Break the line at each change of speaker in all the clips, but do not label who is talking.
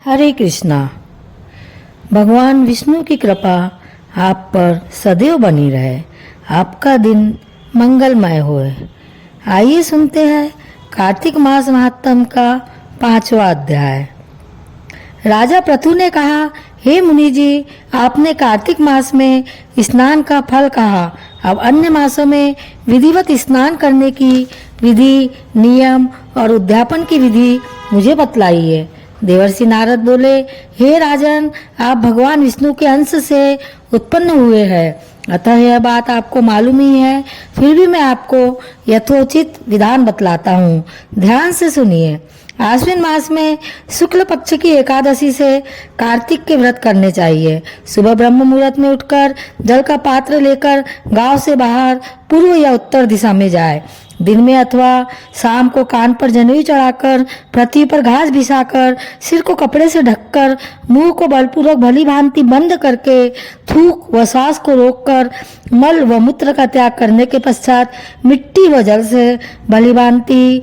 हरे कृष्णा। भगवान विष्णु की कृपा आप पर सदैव बनी रहे, आपका दिन मंगलमय होए। आइए सुनते हैं कार्तिक मास महात्म का 5वां अध्याय। राजा पृथु ने कहा, हे मुनि जी, आपने कार्तिक मास में स्नान का फल कहा, अब अन्य मासों में विधिवत स्नान करने की विधि, नियम और उद्यापन की विधि मुझे बतलाइए। देवर्षि नारद बोले, हे राजन, आप भगवान विष्णु के अंश से उत्पन्न हुए हैं, अतः यह बात आपको मालूम ही है, फिर भी मैं आपको यथोचित विधान बतलाता हूँ, ध्यान से सुनिए। आश्विन मास में शुक्ल पक्ष की एकादशी से कार्तिक के व्रत करने चाहिए। सुबह ब्रह्म मुहूर्त में उठकर जल का पात्र लेकर गांव से बाहर पूर्व या उत्तर दिशा में जाए। दिन में अथवा शाम को कान पर जनेऊ चढ़ाकर, पृथ्वी पर घास बिछाकर, सिर को कपड़े से ढककर, मुंह को बलपूर्वक भली भांति बंद करके, थूक व सांस को रोककर, मल व मूत्र का त्याग करने के पश्चात मिट्टी व जल से भली भांति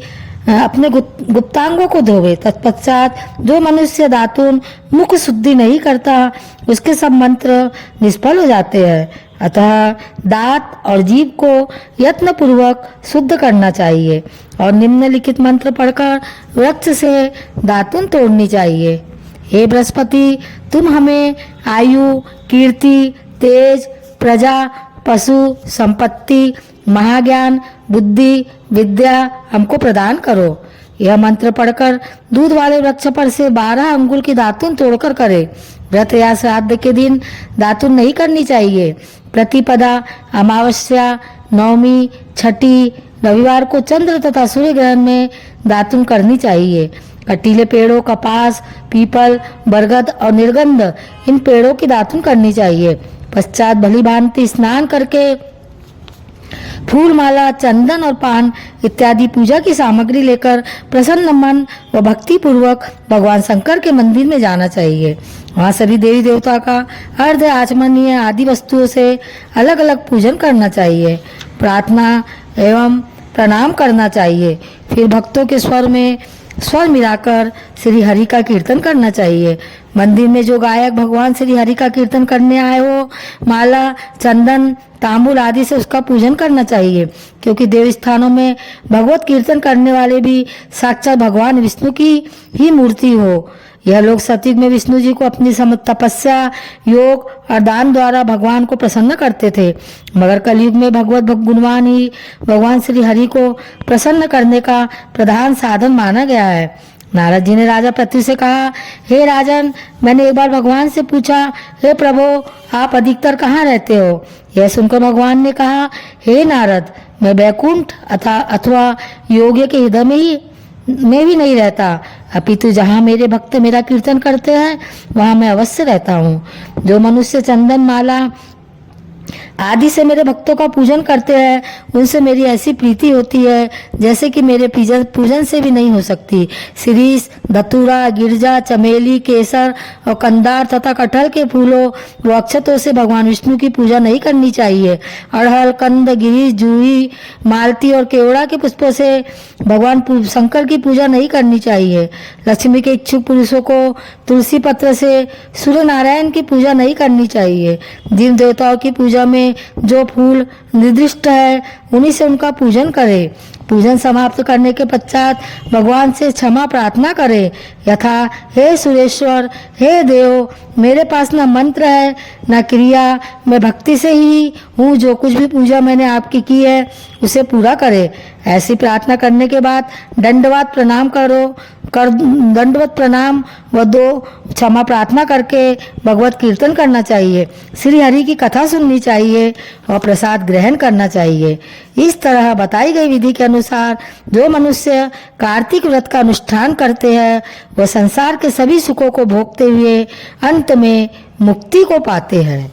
अपने गुप्तांगों को धोवे। तत्पश्चात जो मनुष्य दातुन मुख शुद्धि नहीं करता, उसके सब मंत्र निष्फल हो जाते हैं। अतः दांत और जीभ को यत्न पूर्वक शुद्ध करना चाहिए और निम्नलिखित मंत्र पढ़कर वृक्ष से दातुन तोड़नी चाहिए। हे बृहस्पति, तुम हमें आयु, कीर्ति, तेज, प्रजा, पशु, संपत्ति, महाज्ञान, बुद्धि, विद्या हमको प्रदान करो। यह मंत्र पढ़कर दूध वाले वृक्ष पर से 12 अंगुल की दातुन तोड़कर करे। व्रत या श्राद्ध के दिन दातुन नहीं करनी चाहिए। प्रतिपदा, अमावस्या, नवमी, छठी, रविवार को चंद्र तथा सूर्य ग्रहण में दातुन करनी चाहिए। कटीले पेड़ों, कपास, पीपल, बरगद और निर्गंध, इन पेड़ों की दातुन करनी चाहिए। पश्चात भली भांति स्नान करके फूल, माला, चंदन और पान इत्यादि पूजा की सामग्री लेकर प्रसन्न मन व भक्ति पूर्वक भगवान शंकर के मंदिर में जाना चाहिए। वहाँ सभी देवी देवता का अर्ध आचमनीय आदि वस्तुओं से अलग अलग पूजन करना चाहिए। प्रार्थना एवं प्रणाम करना चाहिए। फिर भक्तों के स्वर में स्वर मिलाकर श्री हरि का कीर्तन करना चाहिए। मंदिर में जो गायक भगवान श्री हरि का कीर्तन करने आए हो, माला, चंदन, तांबूल आदि से उसका पूजन करना चाहिए, क्योंकि देव स्थानों में भगवत कीर्तन करने वाले भी साक्षात भगवान विष्णु की ही मूर्ति हो। यह लोग सतयुग में विष्णु जी को अपनी तपस्या, योग और दान द्वारा भगवान को प्रसन्न करते थे, मगर कलयुग में भगवत गुणवान ही भगवान श्री हरि को प्रसन्न करने का प्रधान साधन माना गया है। नारद जी ने राजा पृथु से कहा, हे राजन, मैंने एक बार भगवान से पूछा, हे प्रभु, आप अधिकतर कहाँ रहते हो? यह सुनकर भगवान ने कहा, हे नारद, मैं बैकुंठ अथवा योगी के हृदय में भी नहीं रहता, अपितु जहाँ मेरे भक्त मेरा कीर्तन करते हैं वहाँ मैं अवश्य रहता हूँ। जो मनुष्य चंदन, माला आदि से मेरे भक्तों का पूजन करते हैं, उनसे मेरी ऐसी प्रीति होती है जैसे कि मेरे पूजन से भी नहीं हो सकती। शिरीष, धतूरा, गिरजा, चमेली, केसर और कंदार तथा कटहल के फूलों व अक्षतों से भगवान विष्णु की पूजा नहीं करनी चाहिए। अड़हल, कंद, गिरीश, जूही, मालती और केवड़ा के पुष्पों से भगवान शंकर की पूजा नहीं करनी चाहिए। लक्ष्मी के इच्छुक पुरुषों को तुलसी पत्र से सूर्य नारायण की पूजा नहीं करनी चाहिए। जिन देवताओं की पूजा में जो फूल निर्दिष्ट है, उन्हीं से उनका पूजन करे। पूजन समाप्त करने के पश्चात भगवान से क्षमा प्रार्थना करे, यथा, हे सुरेश्वर, हे देव, मेरे पास न मंत्र है न क्रिया, मैं भक्ति से ही हूँ, जो कुछ भी पूजा मैंने आपकी की है उसे पूरा करे। ऐसी प्रार्थना करने के बाद दंडवत प्रणाम व 2 क्षमा प्रार्थना करके भगवत कीर्तन करना चाहिए। श्री हरि की कथा सुननी चाहिए और प्रसाद ग्रहण करना चाहिए। इस तरह बताई गई विधि के अनुसार जो मनुष्य कार्तिक व्रत का अनुष्ठान करते हैं, वह संसार के सभी सुखों को भोगते हुए अंत में मुक्ति को पाते हैं।